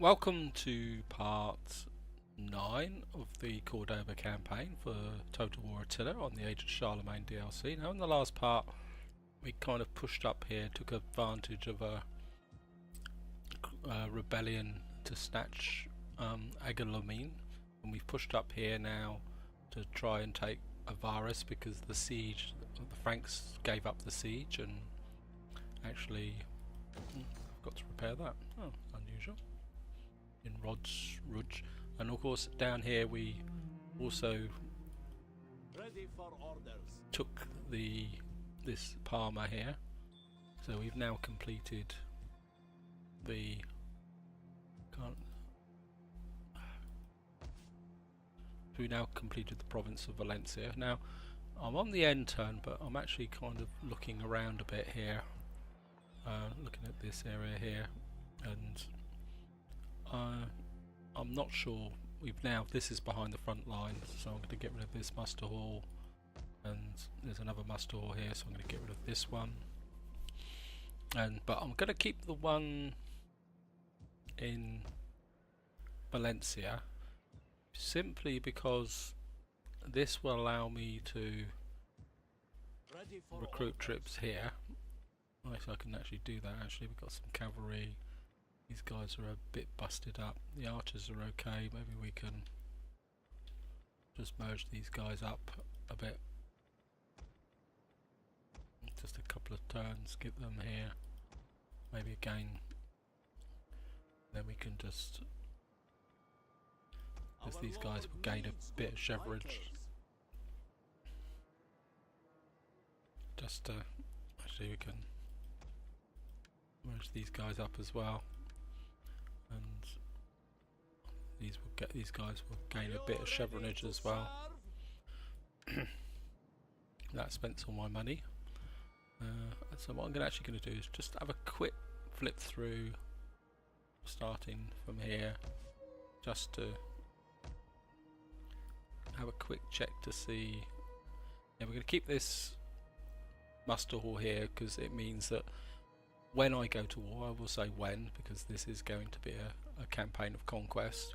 Welcome to part 9 of the Cordoba campaign for Total War Attila on the Age of Charlemagne DLC. Now in the last part we kind of pushed up here, took advantage of a rebellion to snatch Agalamine, and we've pushed up here now to try and take Arvernis because the siege, the Franks gave up the siege and actually I've got to repair that. Oh, unusual. In Rouge, and of course down here we also took this Parma here, so we've now completed the province of Valencia. Now I'm on the end turn, but I'm actually kind of looking around a bit here, looking at this area here, and I'm not sure. This is behind the front lines, so I'm going to get rid of this muster hall, and there's another muster hall here, so I'm going to get rid of this one. But I'm going to keep the one in Valencia simply because this will allow me to recruit troops here. Nice, I can actually do that. Actually, we've got some cavalry. These guys are a bit busted up. The archers are okay. Maybe we can just merge these guys up a bit. Just a couple of turns, get them here. Maybe again. Then we can just, because these guys will gain a bit of chevrage. Just actually we can merge these guys up as well. And these guys will gain a bit of chevronage as well. That spent all my money. So what I'm actually going to do is just have a quick flip through, starting from here, just to have a quick check to see. Yeah, we're going to keep this muster hall here because it means that when I go to war, I will say when, because this is going to be a campaign of conquest.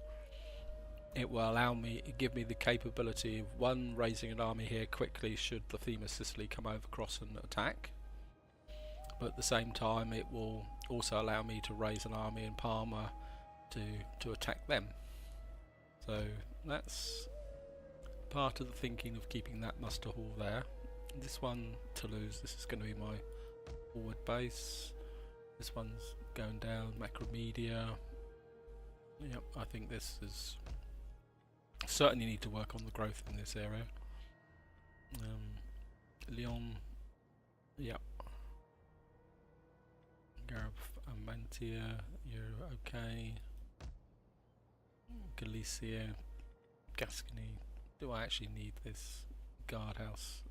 It will allow me, give me the capability of raising an army here quickly should the theme of Sicily come over across and attack. But at the same time, it will also allow me to raise an army in Parma to attack them. So that's part of the thinking of keeping that muster hall there. This one, Toulouse, this is going to be my forward base. This one's going down, Macromedia. Yep, I think this is certainly need to work on the growth in this area. Lyon, yep. Amantia, you're okay. Galicia, Gascony. Do I actually need this guardhouse?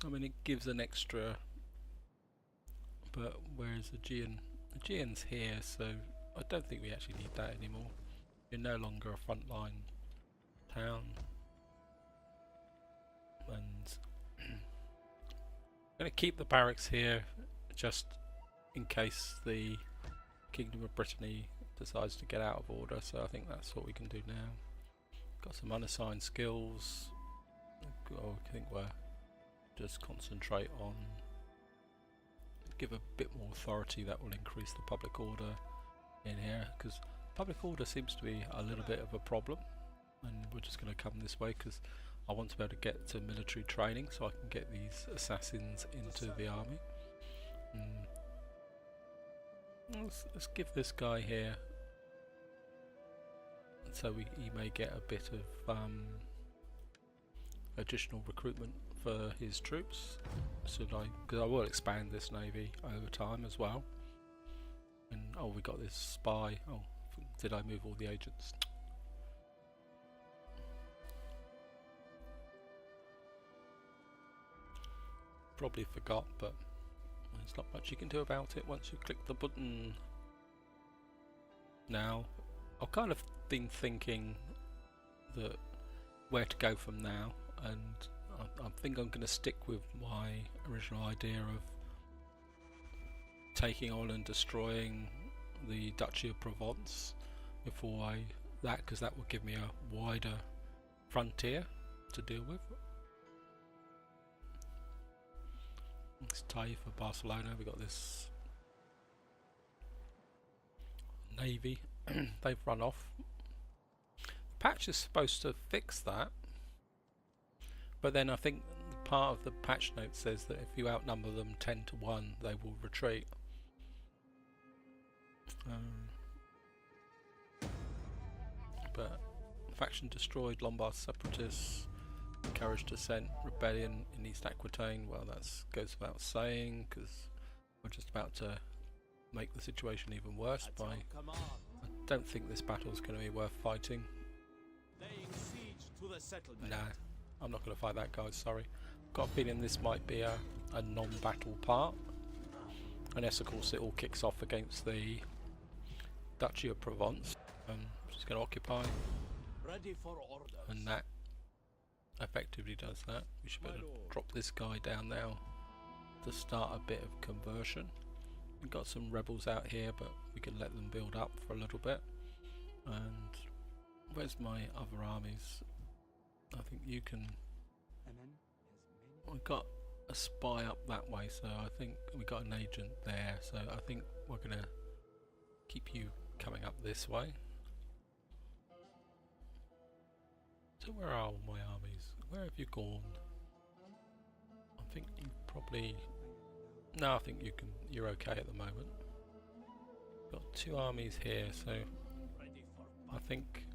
I mean, it gives an extra, but where's Aegean? Aegean's here, so I don't think we actually need that anymore. You're no longer a frontline town. And I'm going to keep the barracks here just in case the Kingdom of Brittany decides to get out of order, so I think that's what we can do now. Got some unassigned skills. I think we're just concentrate on, give a bit more authority. That will increase the public order in here, because public order seems to be a little bit of a problem, and we're just going to come this way because I want to be able to get to military training so I can get these assassins into the army. Let's give this guy here, so he may get a bit of additional recruitment for his troops. Because I will expand this navy over time as well. And oh, we got this spy. Oh, did I move all the agents? Probably forgot, but there's not much you can do about it once you click the button. Now, I've kind of been thinking that where to go from now, and I think I'm going to stick with my original idea of taking on and destroying the Duchy of Provence before because that would give me a wider frontier to deal with. It's Tay for Barcelona. We got this navy. They've run off. Patch is supposed to fix that, but then I think part of the patch note says that if you outnumber them 10 to 1, they will retreat. But faction destroyed, Lombard separatists, encouraged dissent, rebellion in East Aquitaine. Well, that goes without saying, because we're just about to make the situation even worse by... I don't think this battle is going to be worth fighting. Nah, I'm not going to fight that, guys, sorry. Got a feeling this might be a non-battle part. Unless, of course, it all kicks off against the Duchy of Provence. Which is going to occupy. Ready for orders. And that effectively does that. We should better drop this guy down now to start a bit of conversion. We've got some rebels out here, but we can let them build up for a little bit. And where's my other armies? I think you can... We've got a spy up that way, so I think we've got an agent there, so I think we're going to keep you coming up this way. So where are all my armies? Where have you gone? I think you probably... No, I think you're okay at the moment. Got 2 armies here, so I think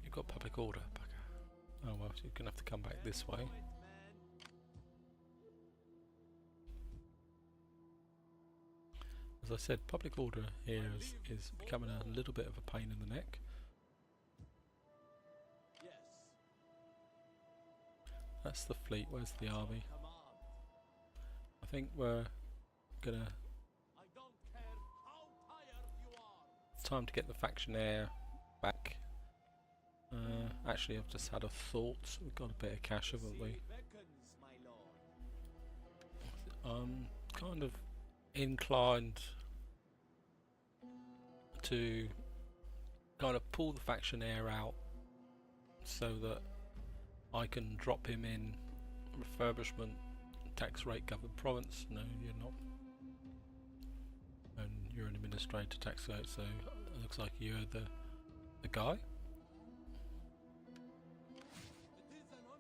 you've got public order. Oh well, so you're going to have to come back this way. As I said, public order here is becoming a little bit of a pain in the neck. That's the fleet, where's the army? I think we're gonna... It's time to get the factionaire back. Actually, I've just had a thought. We've got a bit of cash, haven't we? I'm kind of inclined to kind of pull the factionaire out so that I can drop him in refurbishment, tax rate governed province. No, you're not. And you're an administrator tax rate, so it looks like you're the guy.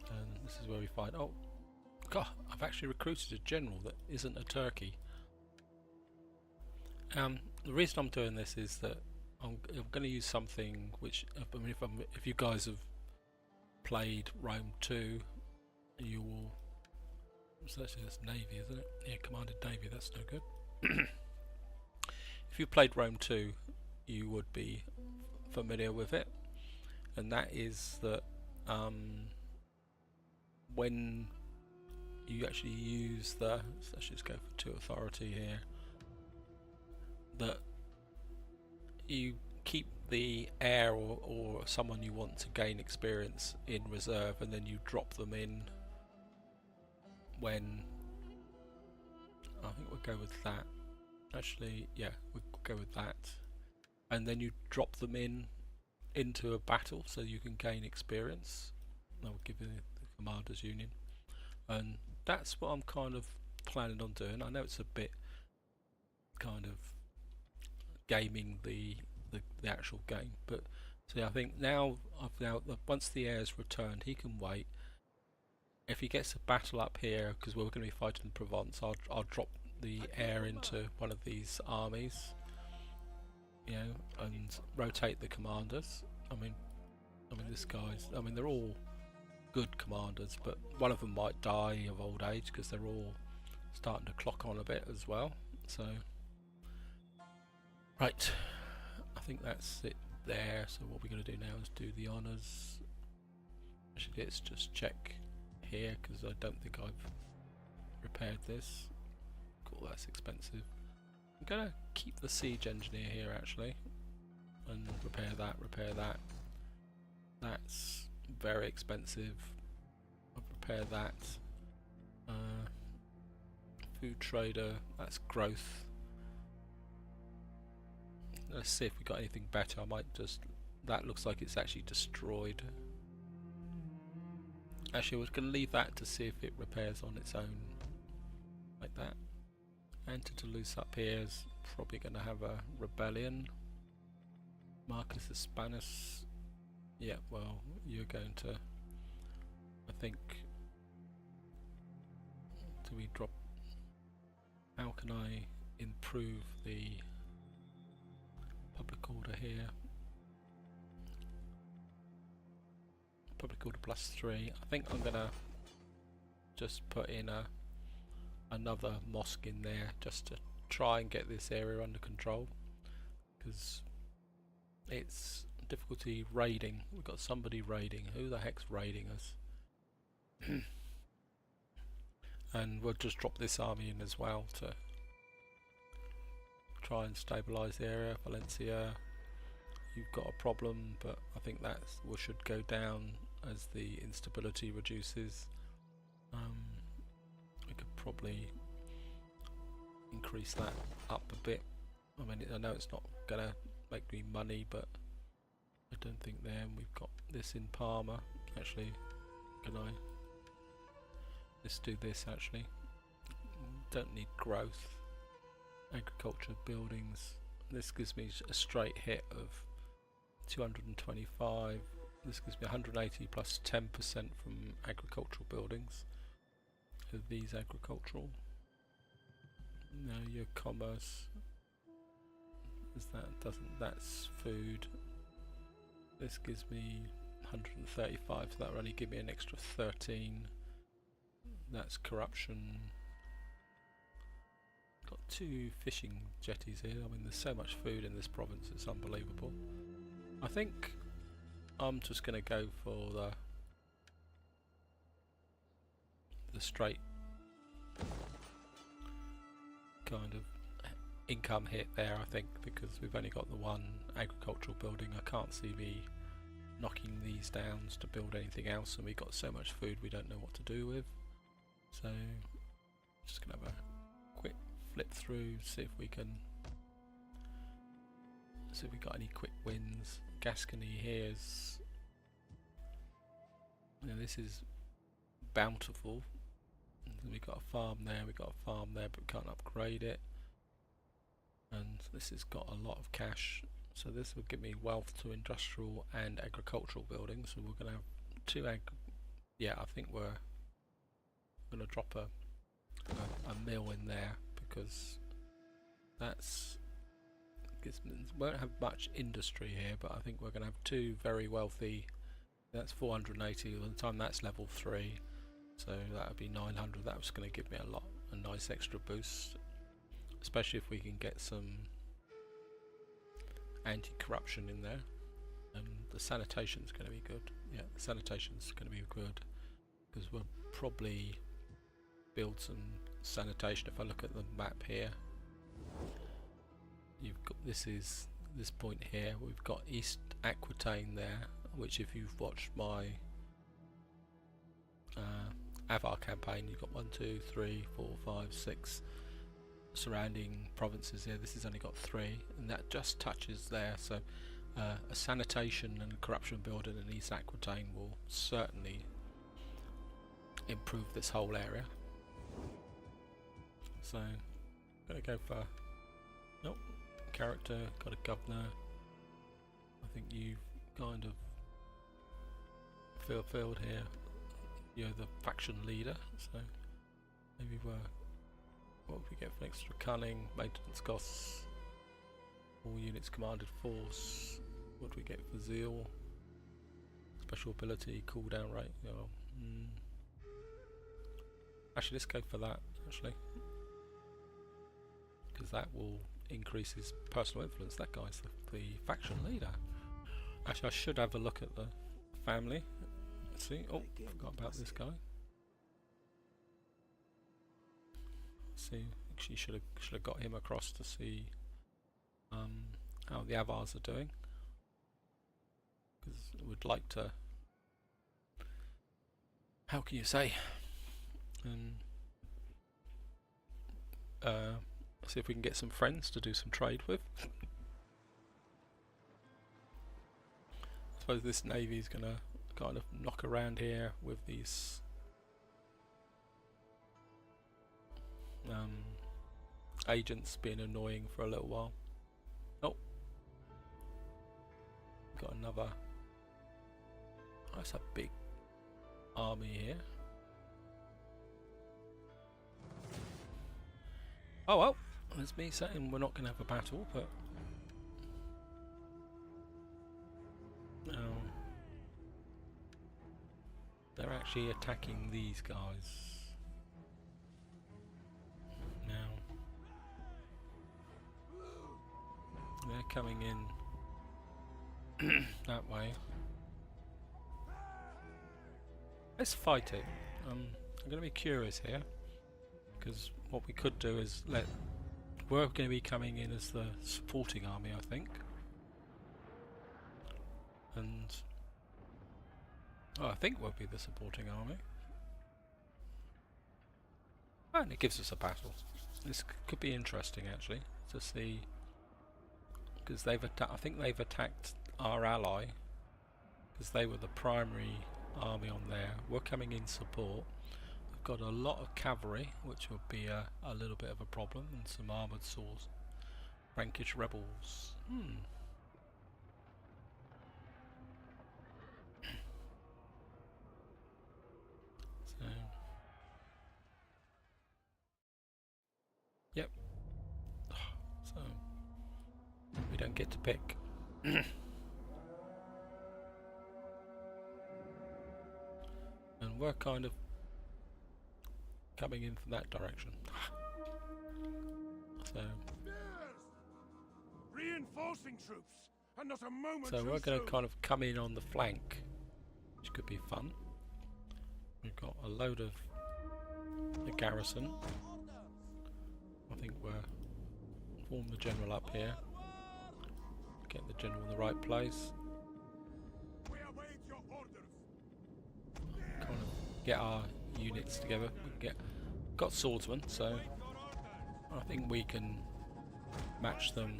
And this is where we find, oh god, I've actually recruited a general that isn't a turkey. The reason I'm doing this is that I'm going to use something which, I mean, if you guys have played Rome 2, you will... So actually that's Navy, isn't it? Yeah, Commanded Navy, that's no good. If you played Rome 2, you would be familiar with it, and that is that when you actually use the... So let's just go for 2 authority here. That you keep the heir or someone you want to gain experience in reserve, and then you drop them in when... I think we'll go with that. Actually, yeah, we'll go with that. And then you drop them into a battle so you can gain experience. That will give you the Commanders Union. And that's what I'm kind of planning on doing. I know it's a bit kind of gaming the actual game, but see, I think now once the heir's returned, he can wait. If he gets a battle up here, because we're going to be fighting Provence, I'll drop the heir into one of these armies, you know, and rotate the commanders. I mean this guy's, I mean, they're all good commanders, but one of them might die of old age because they're all starting to clock on a bit as well. So right, I think that's it there. So what we're going to do now is do the honours. Actually, let's just check here because I don't think I've repaired this. Cool, that's expensive. I'm going to keep the siege engineer here actually and repair that, That's very expensive. I'll repair that. food trader, that's growth. Let's see if we got anything better. I might just, that looks like it's actually destroyed. Actually, we're going to leave that to see if it repairs on its own, like that. Antitolus up here is probably going to have a rebellion. Marcus Hispanus, yeah, well, you're going to, I think, do we drop, how can I improve the public order here? Public order +3. I think I'm gonna just put in another mosque in there just to try and get this area under control, because it's difficulty raiding. We've got somebody raiding. Who the heck's raiding us? And we'll just drop this army in as well to try and stabilise the area. Valencia, you've got a problem, but I think that should go down as the instability reduces. We could probably increase that up a bit. I mean, I know it's not gonna make me money, but I don't think then we've got this in Parma. Actually, can I? Let's do this actually. Don't need growth. Agriculture buildings. This gives me a straight hit of 225. This gives me 180 plus 10% from agricultural buildings. Are these agricultural? No, your commerce. Is that doesn't? That's food. This gives me 135, so that will only give me an extra 13. That's corruption. Got 2 fishing jetties here. I mean, there's so much food in this province, it's unbelievable. I think I'm just going to go for the straight kind of income hit there, I think, because we've only got the one agricultural building. I can't see me knocking these down to build anything else, and we've got so much food we don't know what to do with. So just going to have a quick flip through, see if we can, see if we got any quick wins. Gascony here's, this is bountiful. We've got a farm there, we've got a farm there, but we can't upgrade it. And this has got a lot of cash, so this will give me wealth to industrial and agricultural buildings. So we're going to have 2 yeah, I think we're going to drop a mill in there, because that's won't have much industry here, but I think we're going to have 2 very wealthy. That's 480 by the time that's level 3, so that would be 900. That was going to give me a nice extra boost, especially if we can get some anti-corruption in there. And the sanitation's going to be good. Yeah, the sanitation's going to be good, because we'll probably build some sanitation. If I look at the map here, you've got this point here. We've got East Aquitaine there, which if you've watched my Avar campaign, you've got 1, 2, 3, 4, 5, 6 surrounding provinces here. This has only got 3, and that just touches there. So a sanitation and corruption building in East Aquitaine will certainly improve this whole area. So I'm gonna go for, nope, character, got a governor. I think you've kind of fulfilled here. You're the faction leader, so maybe what would we get for extra cunning, maintenance costs, all units commanded force. What do we get for zeal? Special ability, cooldown rate. Oh, actually, let's go for that. Actually, because that will increase his personal influence. That guy's the faction leader. Actually, I should have a look at the family. Let's see. Oh, forgot about this guy. Let's see. Actually, should have got him across to see how the Avars are doing, because we'd like to. How can you say? see if we can get some friends to do some trade with. I suppose this navy is going to kind of knock around here with these agents being annoying for a little while. Oh, got another. Oh, that's a big army here. Oh well, there's me saying we're not going to have a battle, but they're actually attacking these guys now. They're coming in that way. Let's fight it. I'm going to be curious here, because what we could do is we're going to be coming in as the supporting army, I think. And I think we'll be the supporting army. And it gives us a battle. This could be interesting actually to see, because I think they've attacked our ally, because they were the primary army on there. We're coming in support. We've got a lot of cavalry, which will be a little bit of a problem, and some armoured swords. Frankish rebels. So, yep. So we don't get to pick. And we're kind of coming in from that direction. Reinforcing troops, and not a moment. So we're going to kind of come in on the flank, which could be fun. We've got a load of the garrison. I think we're form the general up here. Get the general in the right place. We await your orders. Kind of get our units together. We can got swordsmen, so I think we can match them.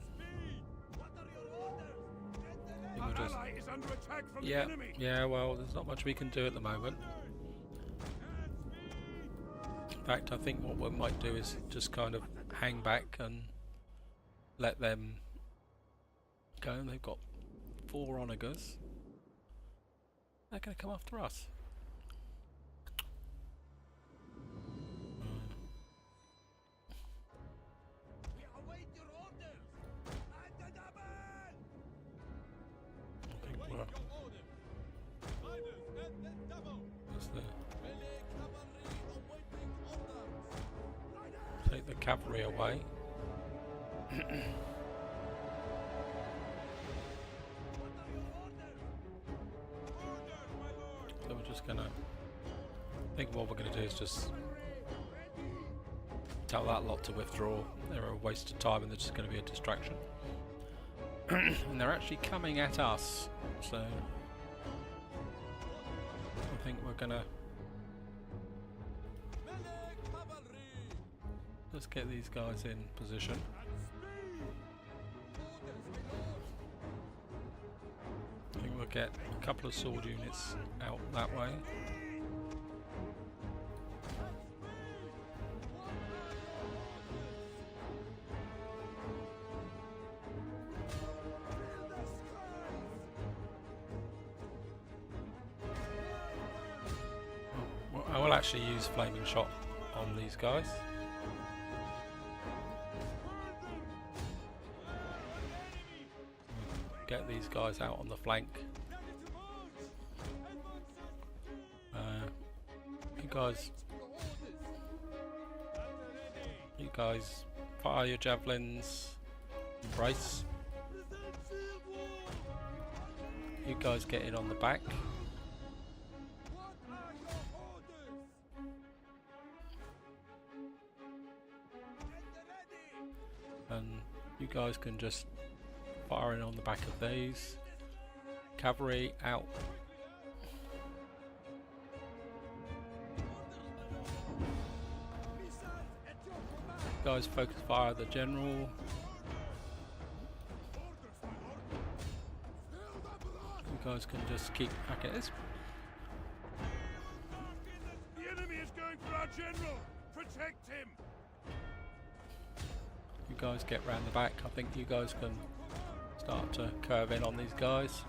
Our ally is under attack from the enemy. Yeah, well, there's not much we can do at the moment. In fact, I think what we might do is just kind of hang back and let them go. They've got 4 onagers. They're going to come after us. Take the cavalry away. So we're just gonna, I think what we're gonna do is just tell that lot to withdraw. They're a waste of time and they're just gonna be a distraction. And they're actually coming at us, so I think we're gonna let's get these guys in position. I think we'll get a couple of sword units out that way. I will actually use flaming shot on these guys. Get these guys out on the flank. You guys fire your javelins. Brace. You guys get in on the back. And you guys can just fire in on the back of these. Cavalry out. guys focus fire at the general. You guys can just keep hacking this. The enemy is going for our general. Protect him. You guys get round the back. I think you guys can start to curve in on these guys.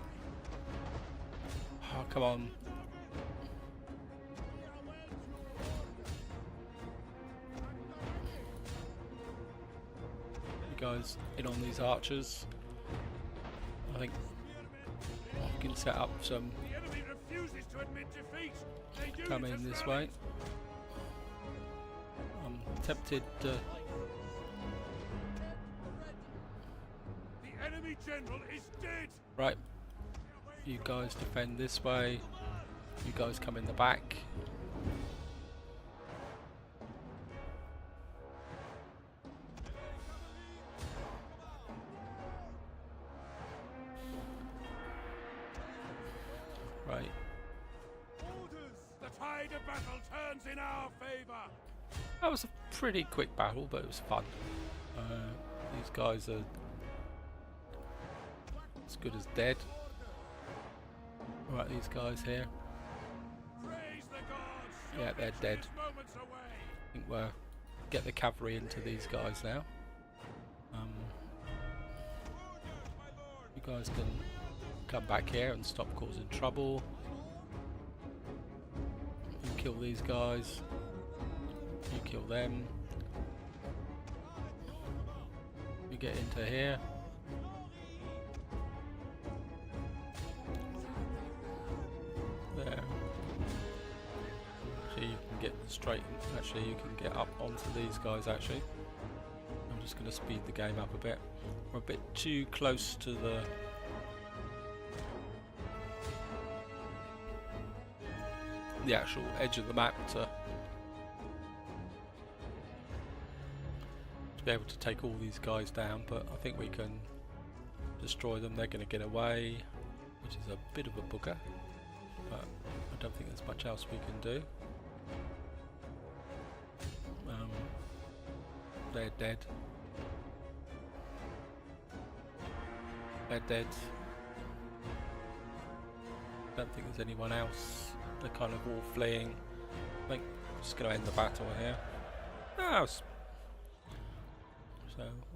Oh, come on. You guys in on these archers. I think you can set up some. The enemy refuses to admit defeat. Come in this way. I'm tempted to. The enemy general is dead. Right. You guys defend this way. You guys come in the back. Right. The tide of battle turns in our favor. That was a pretty quick battle, but it was fun. These guys are as good as dead. Right, these guys here. Praise the gods. Yeah, they're dead. Moments away. I think we'll get the cavalry into these guys now. You guys can come back here and stop causing trouble. You kill these guys. You kill them. You get into here. There. Actually, you can get straight. Actually, you can get up onto these guys. Actually, I'm just going to speed the game up a bit. We're a bit too close to the actual edge of the map to be able to take all these guys down, but I think we can destroy them. They're going to get away, which is a bit of a booger, but I don't think there's much else we can do. They're dead. They're dead. Don't think there's anyone else. They're kind of all fleeing. I think I'm just going to end the battle here. Oh, so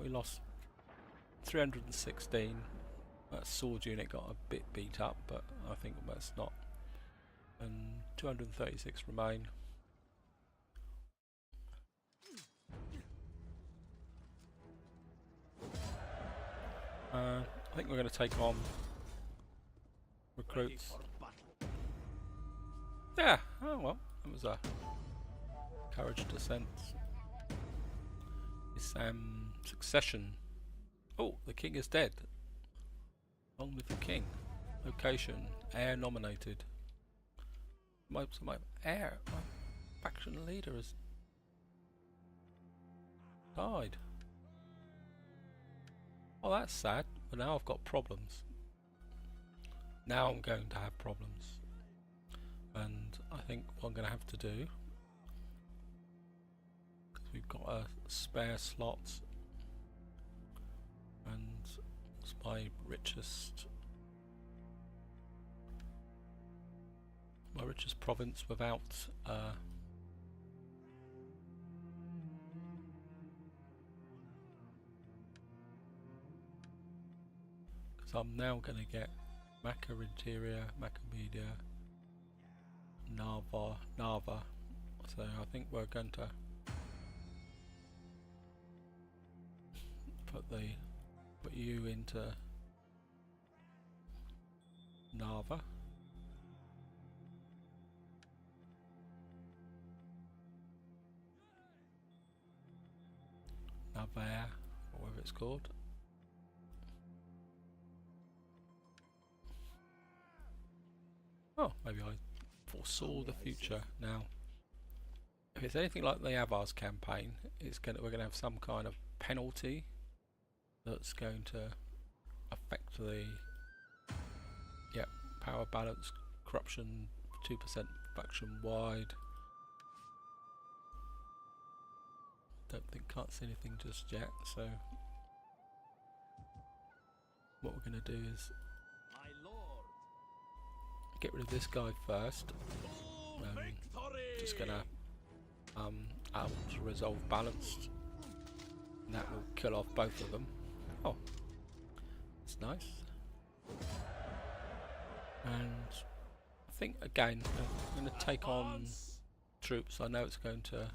we lost 316. That sword unit got a bit beat up, but I think that's not. And 236 remain. I think we're going to take on recruits. Yeah, oh well, that was a courage descent. It's succession. Oh, the king is dead. Long live the king. Location, heir nominated. My heir, my faction leader has died. Oh, that's sad, but now I've got problems. Now I'm going to have problems. And I think what I'm going to have to do, because we've got a spare slot, and it's my richest province without because I'm now going to get Maca Interior, Maca Media, Narva. So I think we're going to put you into Narva. Navair, or whatever it's called. Oh, maybe I foresaw the future now. If it's anything like the Avars campaign, we're going to have some kind of penalty that's going to affect the power balance, corruption, 2% faction wide. can't see anything just yet. So what we're going to do is get rid of this guy first. Just gonna to resolve balanced, and that will kill off both of them. Oh, that's nice. And I think again I'm going to take on troops. I know it's going to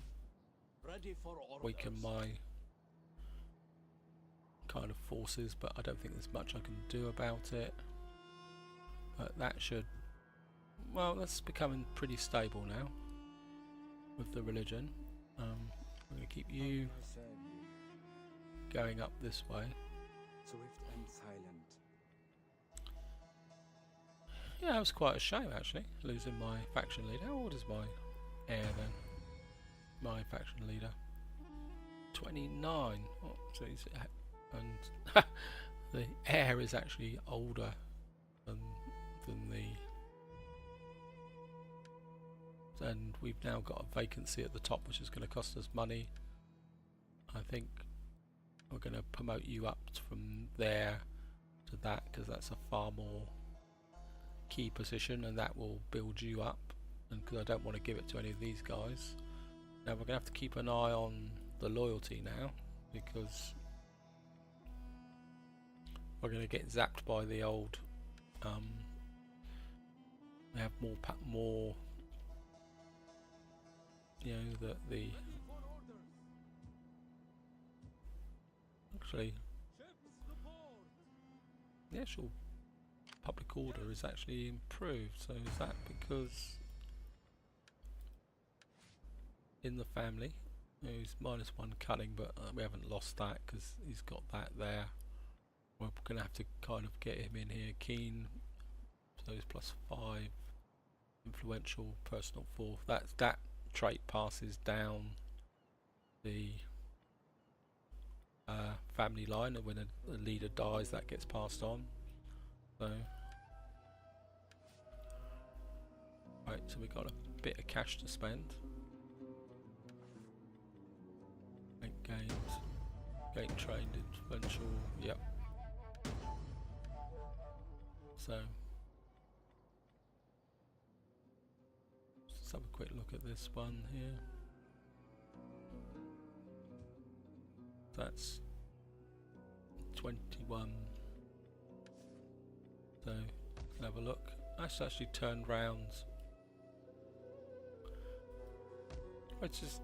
weaken my kind of forces, but I don't think there's much I can do about it. But that should, well, that's becoming pretty stable now with the religion. I'm going to keep you going up this way. Swift and silent. Yeah, it was quite a shame actually, losing my faction leader. How old is my heir then? My faction leader, 29. Oh, so he's, and the heir is actually older than the. And we've now got a vacancy at the top, which is going to cost us money. I think we're going to promote you up from there to that, because that's a far more key position, and that will build you up. And because I don't want to give it to any of these guys. Now we're going to have to keep an eye on the loyalty now, because we're going to get zapped by the old. We have more. You know, the actually the actual public order is actually improved. So is that because in the family he's -1 cunning, but we haven't lost that because he's got that there. We're gonna have to kind of get him in here keen, so he's +5 influential, personal 4. That trait passes down the family line, and when a leader dies that gets passed on. So right, so we got a bit of cash to spend. Make gains, gain trained, influential, yep. So let's have a quick look at this one here. That's 21. So can have a look. That's actually turned round, which is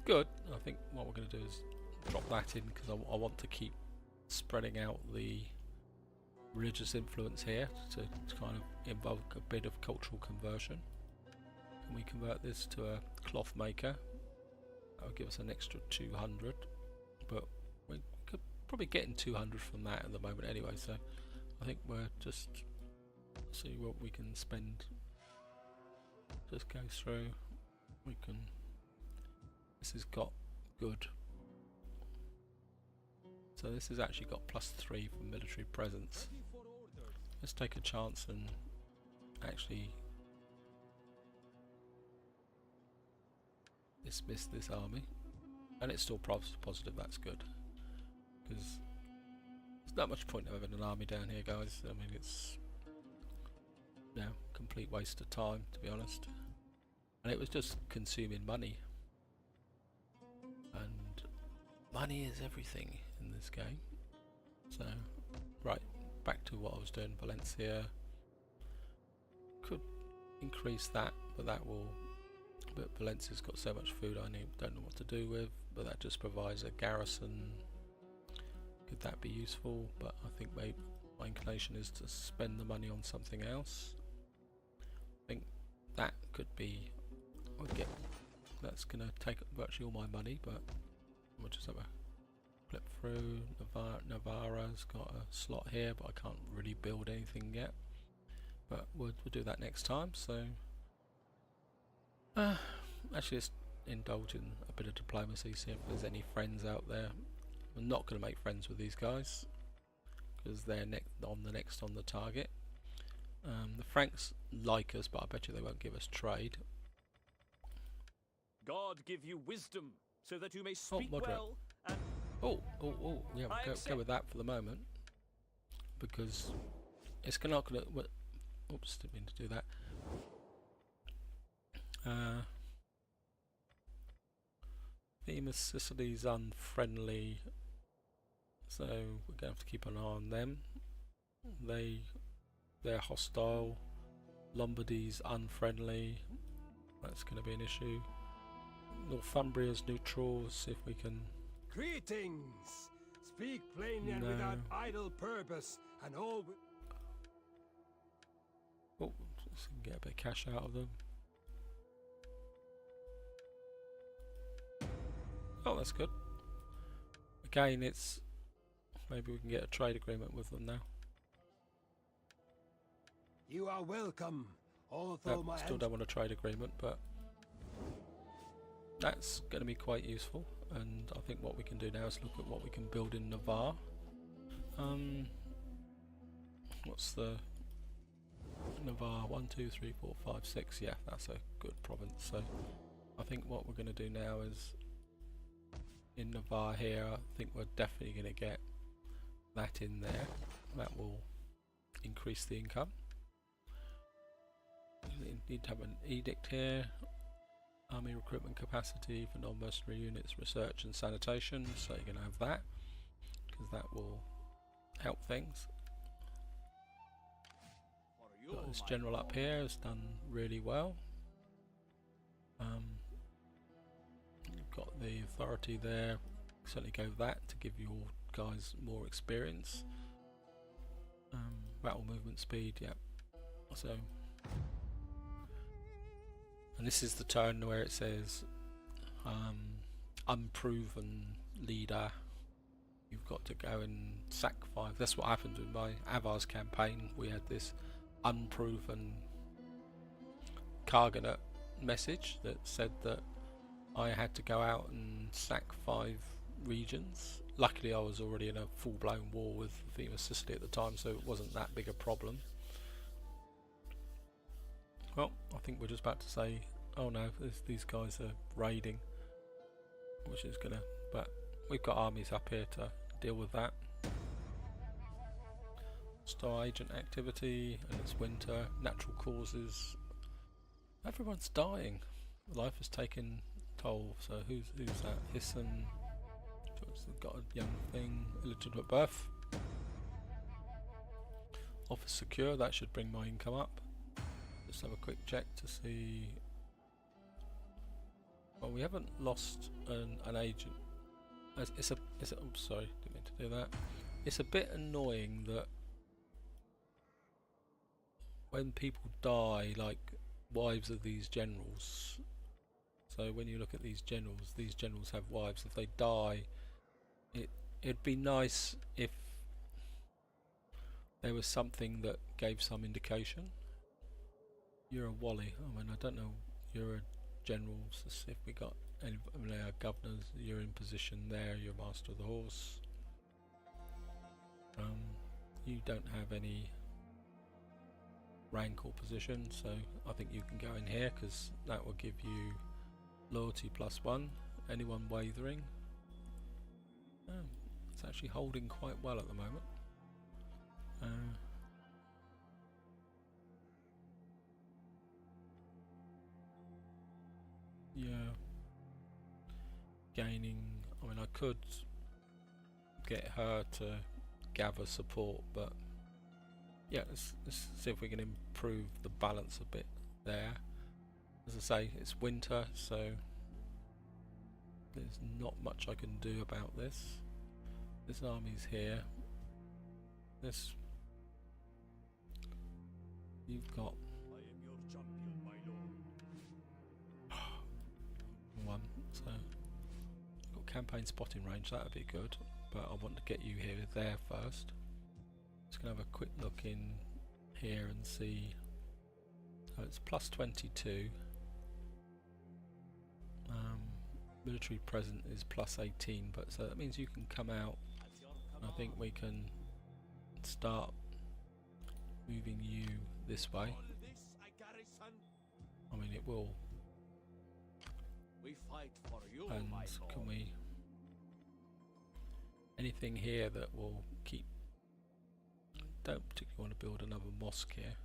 good. I think what we're going to do is drop that in, because I want to keep spreading out the religious influence here to kind of invoke a bit of cultural conversion. Can we convert this to a cloth maker? That will give us an extra 200, but we could probably get in 200 from that at the moment anyway, so I think we're just see what we can spend. Just go through. We can. This has got good. So this has actually got +3 for military presence. Let's take a chance and actually dismiss this army, and it's still positive. That's good, because there's not much point of having an army down here, guys. I mean, it's complete waste of time, to be honest, and it was just consuming money, and money is everything in this game. So right, back to what I was doing. Valencia could increase that, but that will. But Valencia's got so much food I don't know what to do with. But that just provides a garrison. Could that be useful? But I think maybe my inclination is to spend the money on something else. I think that could be. That's gonna take virtually all my money, but we'll just have a flip through. Navarra's got a slot here, but I can't really build anything yet. But we'll do that next time. So actually, let's indulge in a bit of diplomacy. See if there's any friends out there. I'm not going to make friends with these guys because they're next on the target. The Franks like us, but I bet you they won't give us trade. God give you wisdom, so that you may speak moderate. well and Oh, yeah, I we'll go with that for the moment, because it's not gonna. Oops, didn't mean to do that. Theme of Sicily's unfriendly, so we're gonna have to keep an eye on them. They're hostile. Lombardy's unfriendly. That's going to be an issue. Northumbria's neutral. See if we can. Greetings! Speak plainly and No. without idle purpose, and all with... Oh, so we can get a bit of cash out of them. Oh, that's good. Again, it's maybe we can get a trade agreement with them now. You are welcome, although my Still don't want a trade agreement, but that's going to be quite useful. And I think what we can do now is look at what we can build in Navarre. What's the Navarre? 1, 2, 3, 4, 5, 6. Yeah, that's a good province. So I think what we're going to do now is in Navarre here. I think we're definitely going to get that in there. That will increase the income. You need to have an edict here. Army recruitment capacity for non-mercenary units, research and sanitation. So you're going to have that, because that will help things. Got this general up here has done really well. You've got the authority there. Certainly go that to give your guys more experience. Battle movement speed, yeah. So. And this is the turn where it says unproven leader. You've got to go and sack 5. That's what happened in my Avar's campaign. We had this unproven Carganet message that said that I had to go out and sack 5 regions. Luckily I was already in a full-blown war with the theme of Sicily at the time, so it wasn't that big a problem. Well, I think we're just about to say, oh no, these guys are raiding, which is gonna, but we've got armies up here to deal with that. Star agent activity, and it's winter, natural causes. Everyone's dying. Life has taken toll, so who's that? Hisson, got a young thing, illegitimate birth. Office secure, that should bring my income up. Just have a quick check to see. Well, we haven't lost an agent. It's a. Oops, sorry, didn't mean to do that. It's a bit annoying that when people die, like wives of these generals. So when you look at these generals have wives. If they die, it'd be nice if there was something that gave some indication. You're a Wally. I mean, I don't know. You're a general. So see if we got any governors. You're in position there. You're master of the horse. You don't have any rank or position, so I think you can go in here because that will give you loyalty +1. Anyone wavering? Oh, it's actually holding quite well at the moment. Yeah, gaining. I mean, I could get her to gather support, but yeah, let's see if we can improve the balance a bit there. As I say, it's winter, so there's not much I can do about this. This army's here. This you've got. I am your champion, my lord. One, so got campaign spotting range. That would be good, but I want to get you there first. Just gonna have a quick look in here and see. Oh, it's +22. Military present is +18, but so that means you can come out. I think we can start moving you this way. I mean, it will We fight for you, And my can lord. we... anything here that will keep... don't particularly want to build another mosque here.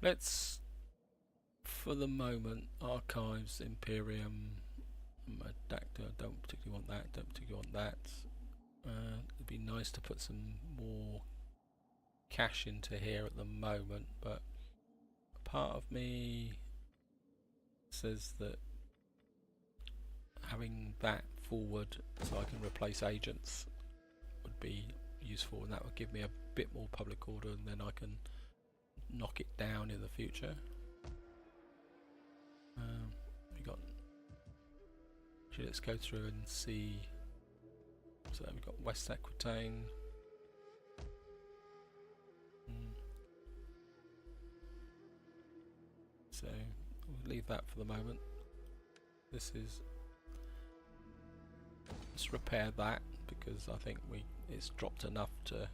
Let's, for the moment, Archives, Imperium, Dacta, don't particularly want that, don't particularly want that. It'd be nice to put some more cash into here at the moment, but part of me says that having that forward so I can replace agents would be useful, and that would give me a bit more public order, and then I can knock it down in the future. We got... actually, let's go through and see. So we've got West Aquitaine. So we'll leave that for the moment. This is... let's repair that because I think it's dropped enough to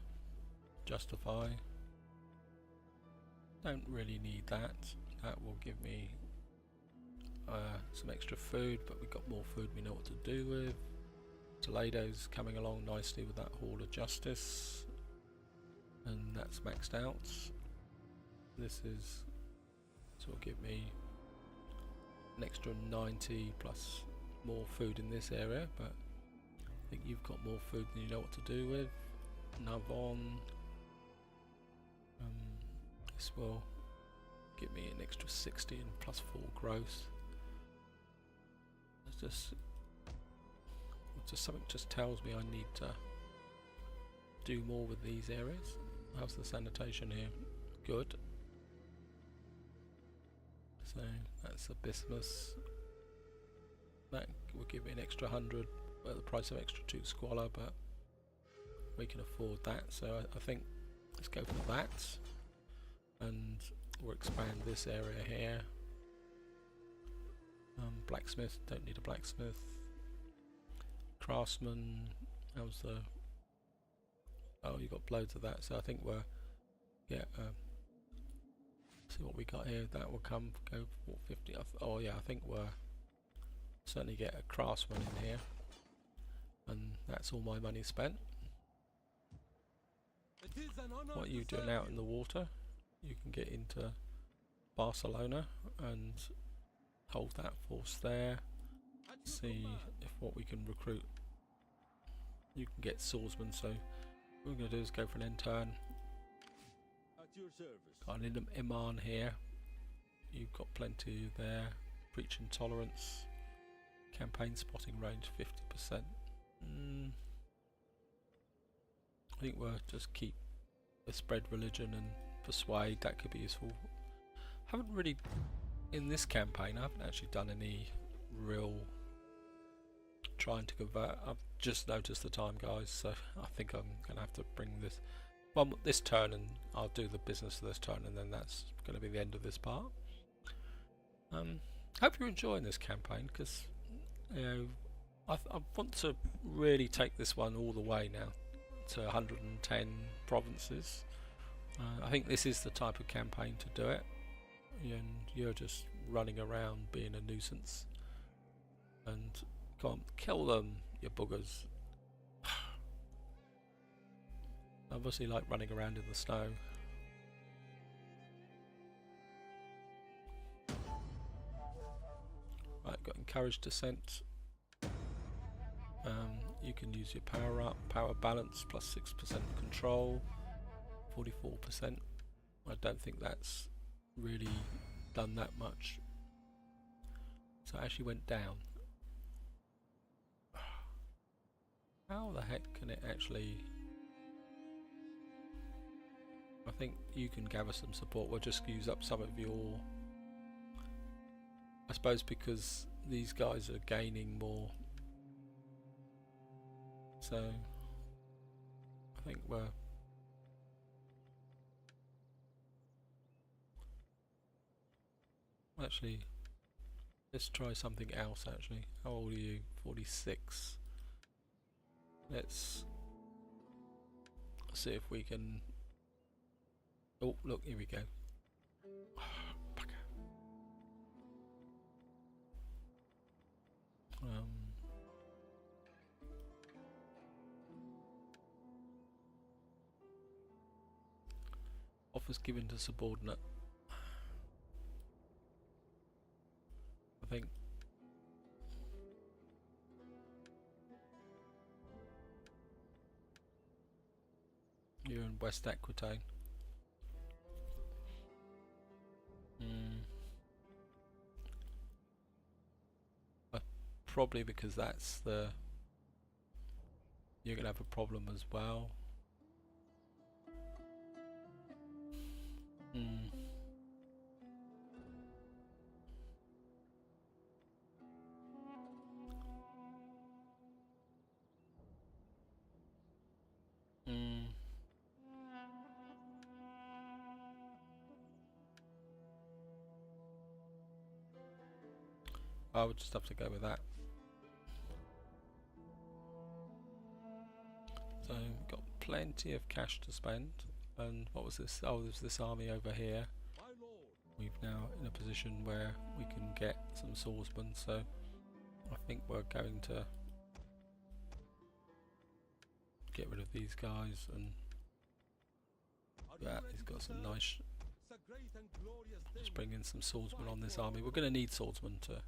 justify. Don't really need that. That will give me some extra food, but we've got more food we know what to do with. Toledo's coming along nicely with that Hall of Justice, and that's maxed out. This is will give me an extra 90 plus more food in this area, but I think you've got more food than you know what to do with. Navon, this will give me an extra 60 and plus 4 growth. It's just something just tells me I need to do more with these areas. How's the sanitation here? Good. So that's a bismuth. That will give me an extra 100 at the price of extra 2 squalor, but we can afford that. So I think let's go for that, and we'll expand this area here. Blacksmith, don't need a blacksmith. Craftsman, how's the... oh, you got loads of that, so I think we're... yeah, see what we got here. That will go 450. Oh yeah, I think we're certainly get a craftsman in here, and that's all my money spent. What are you doing out in the water? You can get into Barcelona and hold that force there. See if what we can recruit. You can get swordsmen, so what we're going to do is go for an intern. At your service. Got an Iman here. You've got plenty there. Breach intolerance. Campaign spotting range 50%. I think we'll just keep the spread religion and persuade. That could be useful. Haven't really, in this campaign, I haven't actually done any real trying to convert. I've just noticed the time, guys, so I think I'm going to have to bring this one this turn, and I'll do the business of this turn, and then that's going to be the end of this part. Hope you're enjoying this campaign, because you know I want to really take this one all the way now to 110 provinces. I think this is the type of campaign to do it, and you're just running around being a nuisance. And come on, kill them, you buggers. I obviously like running around in the snow. Right, got encouraged descent. You can use your power up, power balance plus 6% control, 44%. I don't think that's really done that much. So it actually went down. How the heck can it actually... I think you can gather some support. We'll just use up some of your... I suppose because these guys are gaining more. So I think we're... actually, let's try something else actually. How old are you? 46. Let's see if we can... oh, look, here we go. Bugger. Offers given to subordinate. I think you're in West Aquitaine. Probably because that's the... You're gonna have a problem as well. I would just have to go with that. So we've got plenty of cash to spend. And what was this? Oh, there's this army over here. We've now in a position where we can get some swordsmen, so I think we're going to get rid of these guys and that. He's got some nice... Just bring in some swordsmen on this army. We're going to need swordsmen to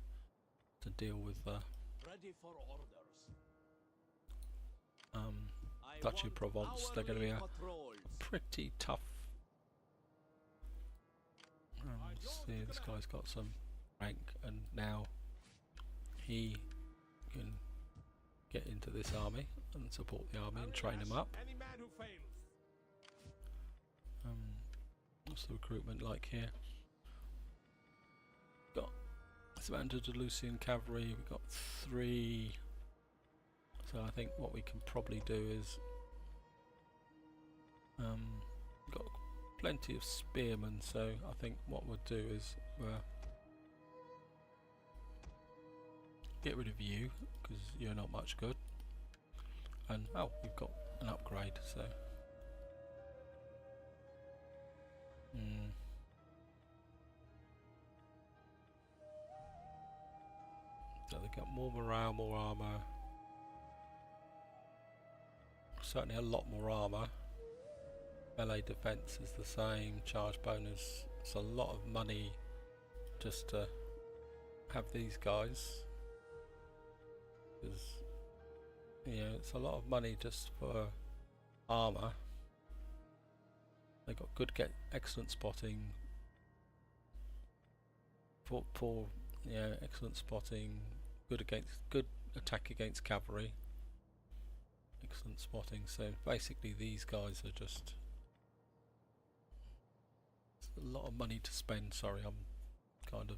deal with Duchy of Provence. They're going to be a pretty tough. See, this guy's got some rank, and now he can get into this army and support the army and train them up. What's the recruitment like here? Got some Andalusian cavalry. We've got 3. So I think what we can probably do is we've got plenty of spearmen, so I think what we'll do is we'll get rid of you because you're not much good, and oh, we've got an upgrade, so so they've got more morale, more armour, certainly a lot more armour. Melee defense is the same, charge bonus. It's a lot of money just to have these guys, because it's a lot of money just for armour. They got excellent spotting, excellent spotting, good attack against cavalry, excellent spotting. So basically these guys are just a lot of money to spend. Sorry, I'm kind of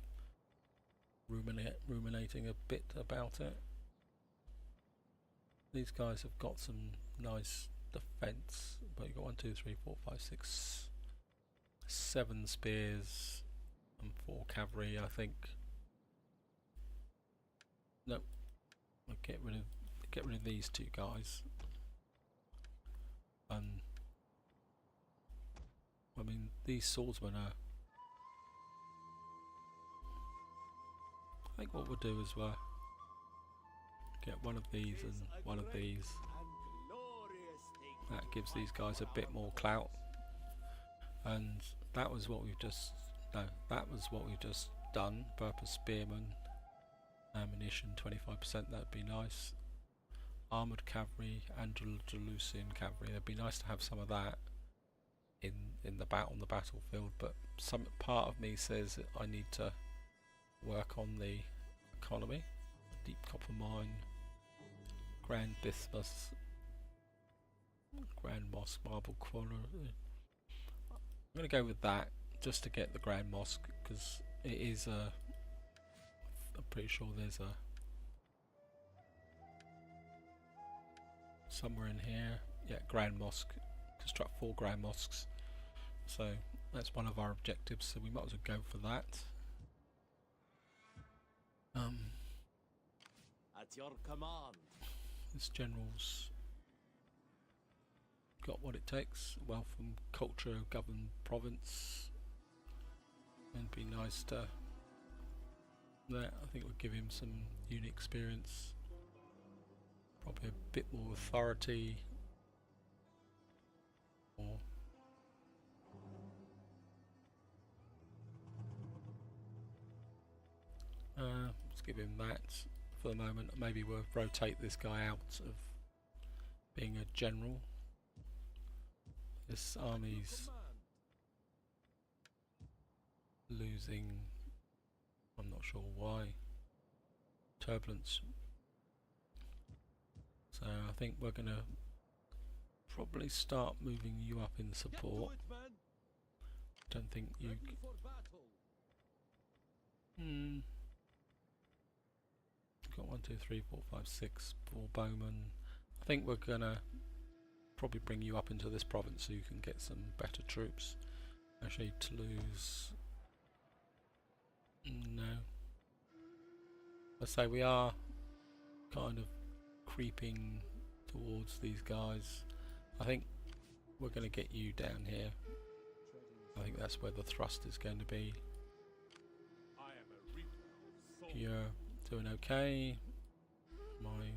ruminating a bit about it. These guys have got some nice defense, but you've got 1, 2, 3, 4, 5, 6, 7 spears and 4 cavalry. I think no, I'll get rid of these 2 guys. And I mean, these swordsmen are... I think what we'll do is we'll get one of these and one of these. That gives these guys a bit more clout. And that was what we've just... No, that was what we've just done. Purpose spearmen, ammunition 25%, that'd be nice. Armoured cavalry, Andalusian cavalry, it'd be nice to have some of that on the battlefield, but some part of me says that I need to work on the economy. Deep copper mine, Grand Bismuth, Grand Mosque, Marble Quarter. I'm going to go with that just to get the Grand Mosque, because it is I'm pretty sure there's somewhere in here. Yeah, Grand Mosque. Construct 4 Grand Mosques. So that's one of our objectives, so we might as well go for that. At your command. This general's got what it takes. Wealth and culture govern province. It'd be nice to. That I think would give him some unique experience. Probably a bit more authority. Or let's give him that for the moment. Maybe we'll rotate this guy out of being a general. This army's losing, I'm not sure why, turbulence. So I think we're going to probably start moving you up in support. Don't think you... Got 1, 2, 3, 4, 5, 6, 4 bowmen. I think we're going to probably bring you up into this province so you can get some better troops. Actually, Toulouse... No. Let's say we are kind of creeping towards these guys. I think we're going to get you down here. I think that's where the thrust is going to be. You're doing okay. My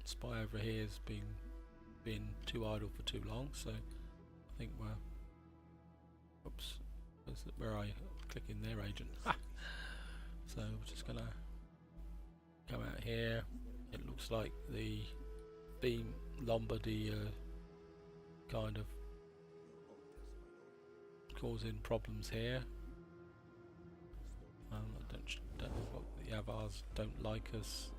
spy over here has been too idle for too long, so I think we're... Oops. Where I click in their agent. So we're just gonna come out here. It looks like the beam Lombardy kind of causing problems here. I don't know what the Avars don't like us.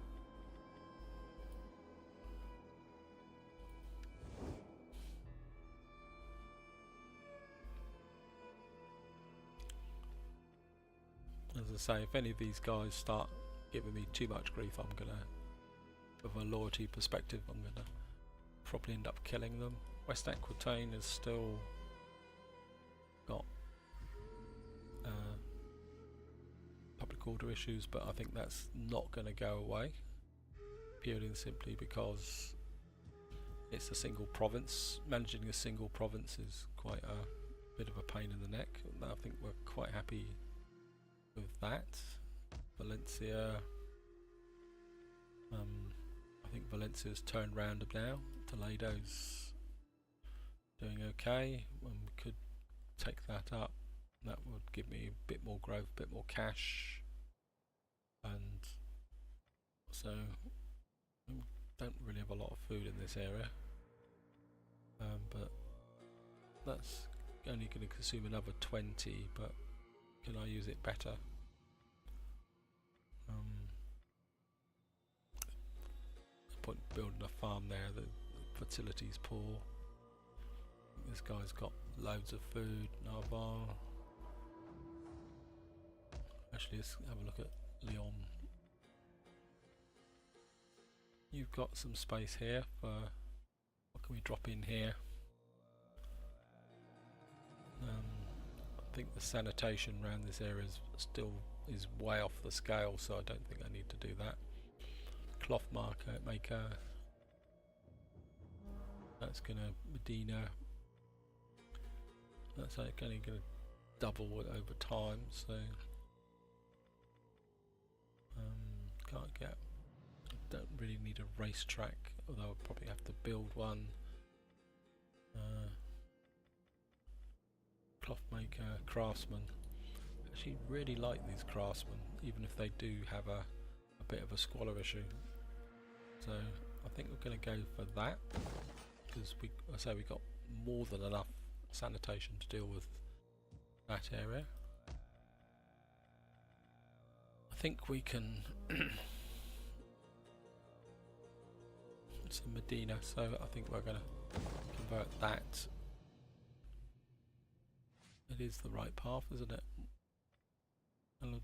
As I say, if any of these guys start giving me too much grief, I'm gonna, from a loyalty perspective, I'm gonna probably end up killing them. West Aquitaine has still got public order issues, but I think that's not going to go away, purely and simply because it's a single province. Managing a single province is quite a bit of a pain in the neck. I think we're quite happy with that. Valencia, I think Valencia's turned round now. Toledo's doing okay, and we could take that up. That would give me a bit more growth, a bit more cash, and so we don't really have a lot of food in this area, but that's only going to consume another 20, but can I use it better? Point building a farm there, the fertility's poor. This guy's got loads of food. Navarre. Actually, let's have a look at Lyon. You've got some space here for... What can we drop in here? I think the sanitation around this area is way off the scale, so I don't think I need to do that. Cloth maker. That's gonna Medina. That's only going to double it over time, so can't get. Don't really need a racetrack, although I'll probably have to build one. Cloth maker, craftsman. Actually, really like these craftsmen, even if they do have a bit of a squalor issue. So I think we're going to go for that because I say we got more than enough sanitation to deal with that area. I think we can. It's a Medina, so I think we're going to convert that. It is the right path, isn't it? No.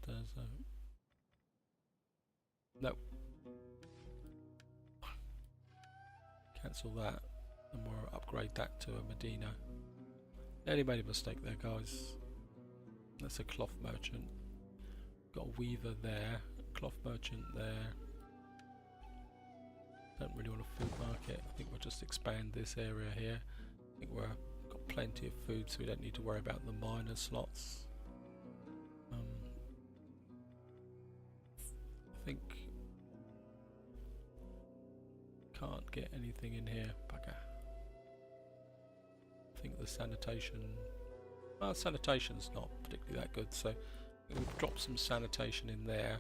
Cancel that, and we'll upgrade that to a Medina. Nearly made a mistake there, guys. That's a cloth merchant. Got a weaver there, cloth merchant there. Don't really want a food market. I think we'll just expand this area here. I think we've got plenty of food, so we don't need to worry about the minor slots. I think can't get anything in here. Bugger. I think the sanitation. Sanitation's not particularly that good, so we'll drop some sanitation in there.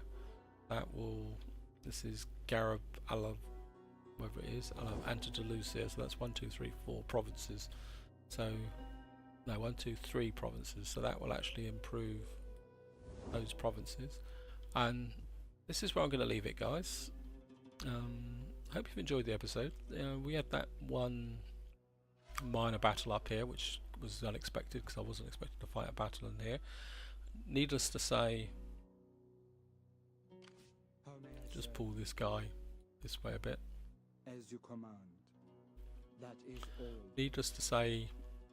That will. This is Garab Alav, whatever it is, Alav Antidalusia. So that's 1, 2, 3, 4 provinces. So no, 1, 2, 3 provinces. So that will actually improve those provinces. And this is where I'm going to leave it, guys. Hope you've enjoyed the episode. We had that one minor battle up here, which was unexpected because I wasn't expecting to fight a battle in here. Needless to say, just pull this guy this way a bit. As you command. That is all. Needless to say,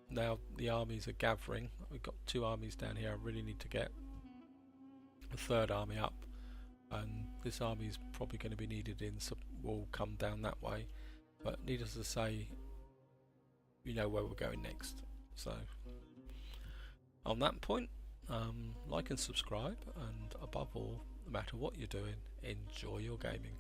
now the armies are gathering. We've got 2 armies down here. I really need to get a 3rd army up, and this army is probably going to be needed in, so will come down that way. But needless to say, you know where we're going next. So on that point, like and subscribe, and above all, no matter what you're doing, enjoy your gaming.